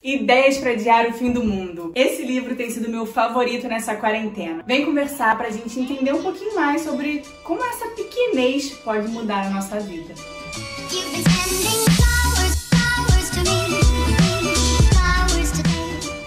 Ideias para adiar o fim do mundo. Esse livro tem sido meu favorito nessa quarentena. Vem conversar pra gente entender um pouquinho mais sobre como essa pequenez pode mudar a nossa vida.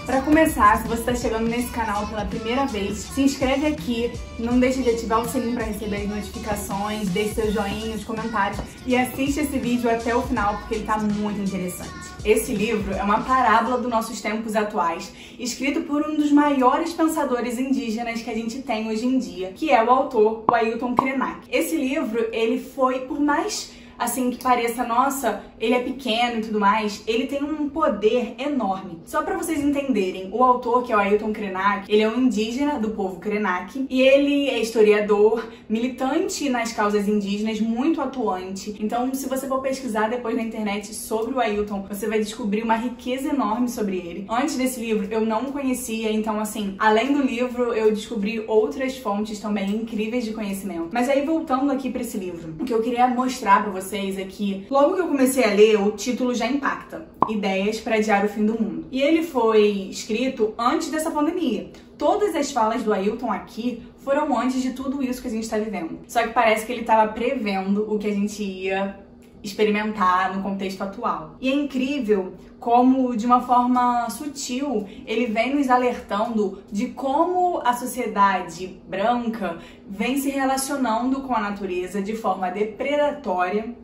Para começar, se você está chegando nesse canal pela primeira vez, se inscreve aqui, não deixe de ativar o sininho para receber as notificações, deixe seu joinha, os comentários e assiste esse vídeo até o final porque ele está muito interessante. Esse livro é uma parábola dos nossos tempos atuais, escrito por um dos maiores pensadores indígenas que a gente tem hoje em dia, que é o autor, o Ailton Krenak. Esse livro, ele foi, por mais assim que pareça, nossa, ele é pequeno e tudo mais, ele tem um poder enorme. Só pra vocês entenderem, o autor, que é o Ailton Krenak, ele é um indígena do povo Krenak e ele é historiador, militante nas causas indígenas, muito atuante. Então, se você for pesquisar depois na internet sobre o Ailton, você vai descobrir uma riqueza enorme sobre ele. Antes desse livro, eu não conhecia, então assim, além do livro, eu descobri outras fontes também incríveis de conhecimento. Mas aí, voltando aqui pra esse livro, o que eu queria mostrar pra vocês é que, logo que eu comecei a ler, o título já impacta. Ideias para adiar o fim do mundo. E ele foi escrito antes dessa pandemia. Todas as falas do Ailton aqui foram antes de tudo isso que a gente está vivendo. Só que parece que ele estava prevendo o que a gente ia experimentar no contexto atual. E é incrível como, de uma forma sutil, ele vem nos alertando de como a sociedade branca vem se relacionando com a natureza de forma predatória,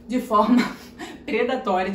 de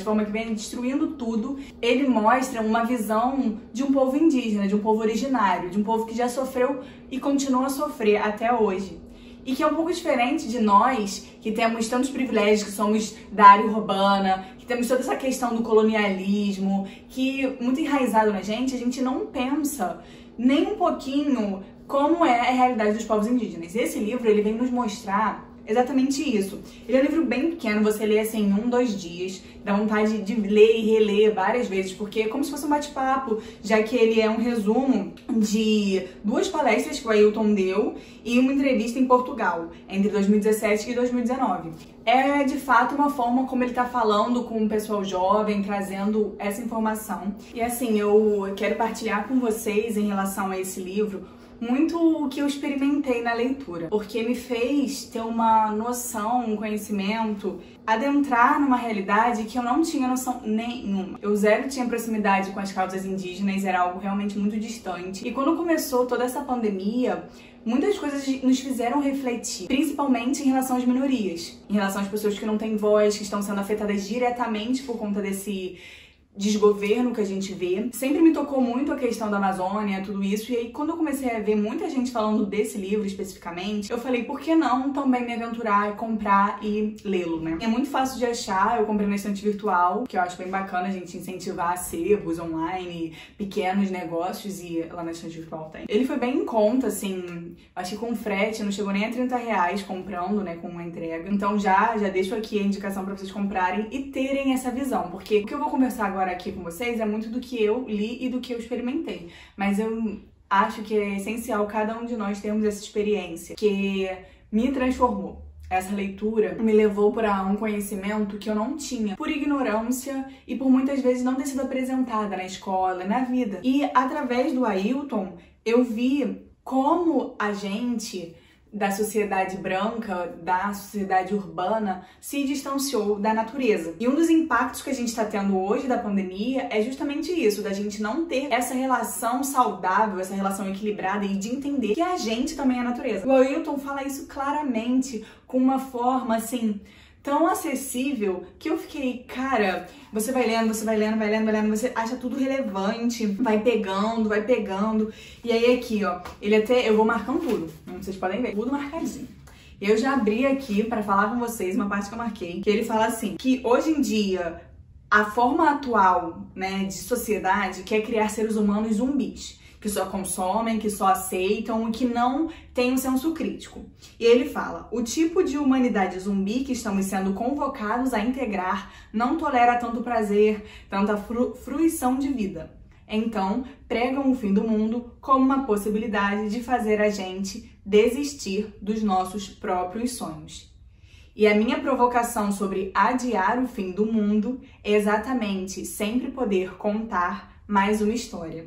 forma que vem destruindo tudo. Ele mostra uma visão de um povo indígena, de um povo originário, de um povo que já sofreu e continua a sofrer até hoje. E que é um pouco diferente de nós, que temos tantos privilégios, que somos da área urbana, que temos toda essa questão do colonialismo, que muito enraizado na gente, a gente não pensa nem um pouquinho como é a realidade dos povos indígenas. E esse livro, ele vem nos mostrar exatamente isso. Ele é um livro bem pequeno, você lê assim em 1, 2 dias, dá vontade de ler e reler várias vezes, porque é como se fosse um bate-papo, já que ele é um resumo de 2 palestras que o Ailton deu e uma entrevista em Portugal, entre 2017 e 2019. É de fato uma forma como ele tá falando com o pessoal jovem, trazendo essa informação. E assim, eu quero partilhar com vocês em relação a esse livro muito o que eu experimentei na leitura, porque me fez ter uma noção, um conhecimento, adentrar numa realidade que eu não tinha noção nenhuma. Eu zero tinha proximidade com as causas indígenas, era algo realmente muito distante. E quando começou toda essa pandemia, muitas coisas nos fizeram refletir, principalmente em relação às minorias, em relação às pessoas que não têm voz, que estão sendo afetadas diretamente por conta desse desgoverno que a gente vê. Sempre me tocou muito a questão da Amazônia, tudo isso, e aí quando eu comecei a ver muita gente falando desse livro especificamente, eu falei, por que não também me aventurar, comprar e lê-lo, né? É muito fácil de achar, eu comprei na estante virtual, que eu acho bem bacana a gente incentivar acervos online, pequenos negócios, e lá na estante virtual tem. Ele foi bem em conta, assim, acho que com frete, não chegou nem a R$30 comprando, né, com uma entrega. Então já deixo aqui a indicação pra vocês comprarem e terem essa visão, porque o que eu vou conversar agora aqui com vocês é muito do que eu li e do que eu experimentei, mas eu acho que é essencial cada um de nós termos essa experiência que me transformou. Essa leitura me levou para um conhecimento que eu não tinha, por ignorância e por muitas vezes não ter sido apresentada na escola, na vida. E através do Ailton eu vi como a gente da sociedade branca, da sociedade urbana, se distanciou da natureza. E um dos impactos que a gente está tendo hoje da pandemia é justamente isso, da gente não ter essa relação saudável, essa relação equilibrada e de entender que a gente também é a natureza. O Ailton fala isso claramente, com uma forma, assim, tão acessível, que eu fiquei, cara, você vai lendo, você acha tudo relevante, vai pegando, e aí aqui, ó, eu vou marcando tudo, como vocês podem ver, tudo marcadinho. Eu já abri aqui pra falar com vocês uma parte que eu marquei, que ele fala assim, que hoje em dia, a forma atual, né, de sociedade quer criar seres humanos zumbis, que só consomem, que só aceitam e que não têm um senso crítico. E ele fala, o tipo de humanidade zumbi que estamos sendo convocados a integrar não tolera tanto prazer, tanta fruição de vida. Então, pregam o fim do mundo como uma possibilidade de fazer a gente desistir dos nossos próprios sonhos. E a minha provocação sobre adiar o fim do mundo é exatamente sempre poder contar mais uma história.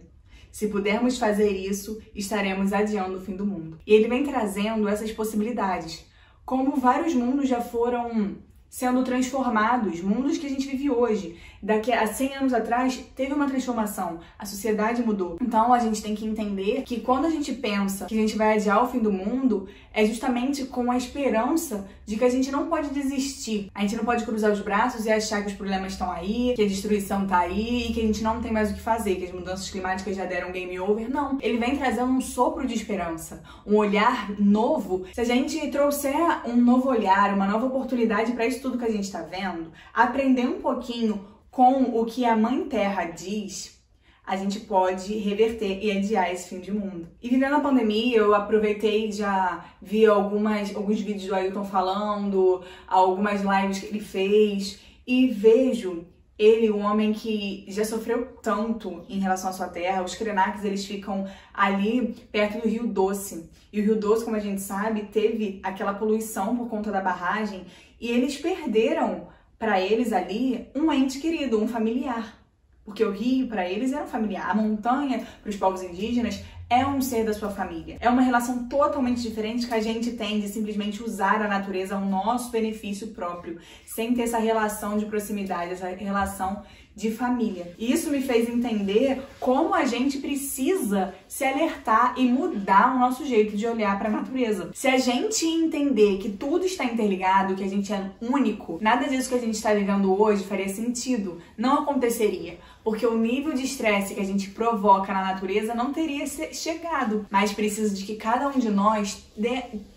Se pudermos fazer isso, estaremos adiando o fim do mundo. E ele vem trazendo essas possibilidades, como vários mundos já foram sendo transformados, mundos que a gente vive hoje. Daqui a 100 anos atrás, teve uma transformação, a sociedade mudou. Então a gente tem que entender que quando a gente pensa que a gente vai adiar o fim do mundo, é justamente com a esperança de que a gente não pode desistir. A gente não pode cruzar os braços e achar que os problemas estão aí, que a destruição tá aí e que a gente não tem mais o que fazer, que as mudanças climáticas já deram game over. Não, ele vem trazendo um sopro de esperança, um olhar novo. Se a gente trouxer um novo olhar, uma nova oportunidade para isso tudo que a gente tá vendo, aprender um pouquinho com o que a Mãe Terra diz, a gente pode reverter e adiar esse fim de mundo. E vivendo a pandemia, eu aproveitei, já vi alguns vídeos do Ailton falando, algumas lives que ele fez, e vejo ele, um homem que já sofreu tanto em relação à sua terra. Os Krenaks, eles ficam ali perto do Rio Doce. E o Rio Doce, como a gente sabe, teve aquela poluição por conta da barragem, e eles perderam para eles ali um ente querido, um familiar. Porque o rio, para eles, era um familiar. A montanha, para os povos indígenas, é um ser da sua família. É uma relação totalmente diferente que a gente tem de simplesmente usar a natureza ao nosso benefício próprio, sem ter essa relação de proximidade, essa relação de família. E isso me fez entender como a gente precisa se alertar e mudar o nosso jeito de olhar para a natureza. Se a gente entender que tudo está interligado, que a gente é único, nada disso que a gente está vivendo hoje faria sentido, não aconteceria. Porque o nível de estresse que a gente provoca na natureza não teria chegado. Mas precisa de que cada um de nós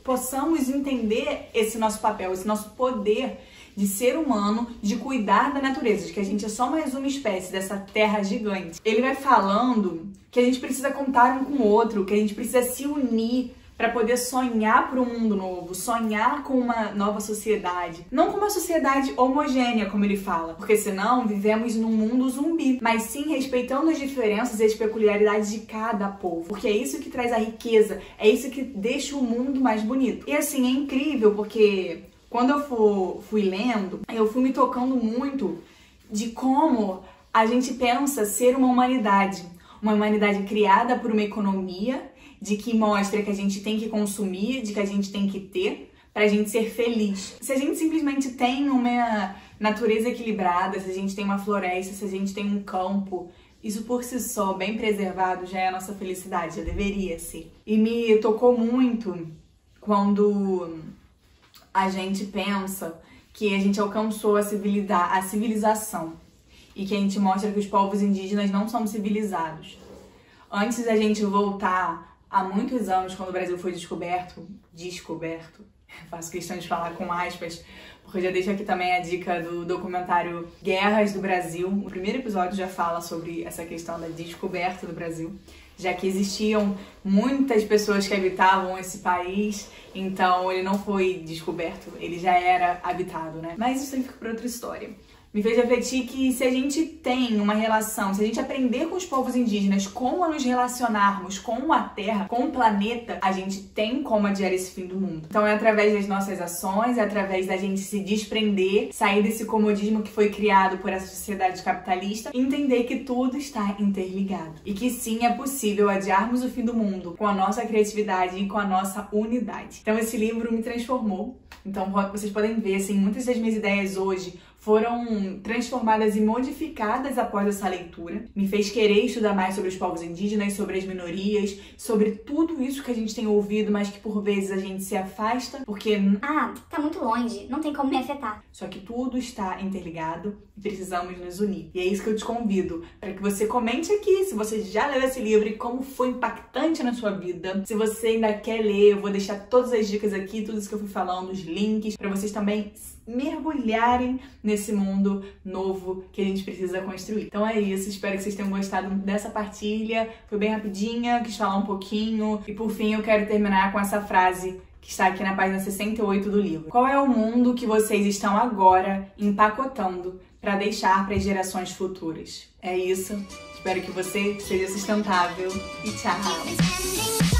possamos entender esse nosso papel, esse nosso poder de ser humano, de cuidar da natureza, de que a gente é só mais uma espécie dessa terra gigante. Ele vai falando que a gente precisa contar um com o outro, que a gente precisa se unir para poder sonhar para um mundo novo, sonhar com uma nova sociedade. Não com uma sociedade homogênea, como ele fala, porque senão vivemos num mundo zumbi, mas sim respeitando as diferenças e as peculiaridades de cada povo, porque é isso que traz a riqueza, é isso que deixa o mundo mais bonito. E assim, é incrível, porque quando eu fui lendo, eu fui me tocando muito de como a gente pensa ser uma humanidade criada por uma economia, de que mostra que a gente tem que consumir, de que a gente tem que ter, pra gente ser feliz. Se a gente simplesmente tem uma natureza equilibrada, se a gente tem uma floresta, se a gente tem um campo, isso por si só, bem preservado, já é a nossa felicidade, já deveria ser. E me tocou muito quando a gente pensa que a gente alcançou a civilização e que a gente mostra que os povos indígenas não são civilizados. Antes da gente voltar há muitos anos, quando o Brasil foi descoberto, faço questão de falar com aspas, porque eu já deixo aqui também a dica do documentário Guerras do Brasil. O primeiro episódio já fala sobre essa questão da descoberta do Brasil, já que existiam muitas pessoas que habitavam esse país, então ele não foi descoberto, ele já era habitado, né? Mas isso aí fica para outra história. Me fez refletir que se a gente tem uma relação, se a gente aprender com os povos indígenas como nos relacionarmos com a Terra, com o planeta, a gente tem como adiar esse fim do mundo. Então é através das nossas ações, é através da gente se desprender, sair desse comodismo que foi criado por essa sociedade capitalista e entender que tudo está interligado. E que sim, é possível adiarmos o fim do mundo com a nossa criatividade e com a nossa unidade. Então esse livro me transformou. Então vocês podem ver, assim, muitas das minhas ideias hoje foram transformadas e modificadas após essa leitura. Me fez querer estudar mais sobre os povos indígenas, sobre as minorias, sobre tudo isso que a gente tem ouvido, mas que por vezes a gente se afasta, porque tá muito longe, não tem como me afetar. Só que tudo está interligado e precisamos nos unir. E é isso que eu te convido, para que você comente aqui se você já leu esse livro e como foi impactante na sua vida. Se você ainda quer ler, eu vou deixar todas as dicas aqui, tudo isso que eu fui falando, os links, para vocês também mergulharem nesse mundo novo que a gente precisa construir. Então é isso, espero que vocês tenham gostado dessa partilha. Foi bem rapidinha, quis falar um pouquinho. E por fim eu quero terminar com essa frase que está aqui na página 68 do livro. Qual é o mundo que vocês estão agora empacotando para deixar para as gerações futuras? É isso, espero que você seja sustentável e tchau!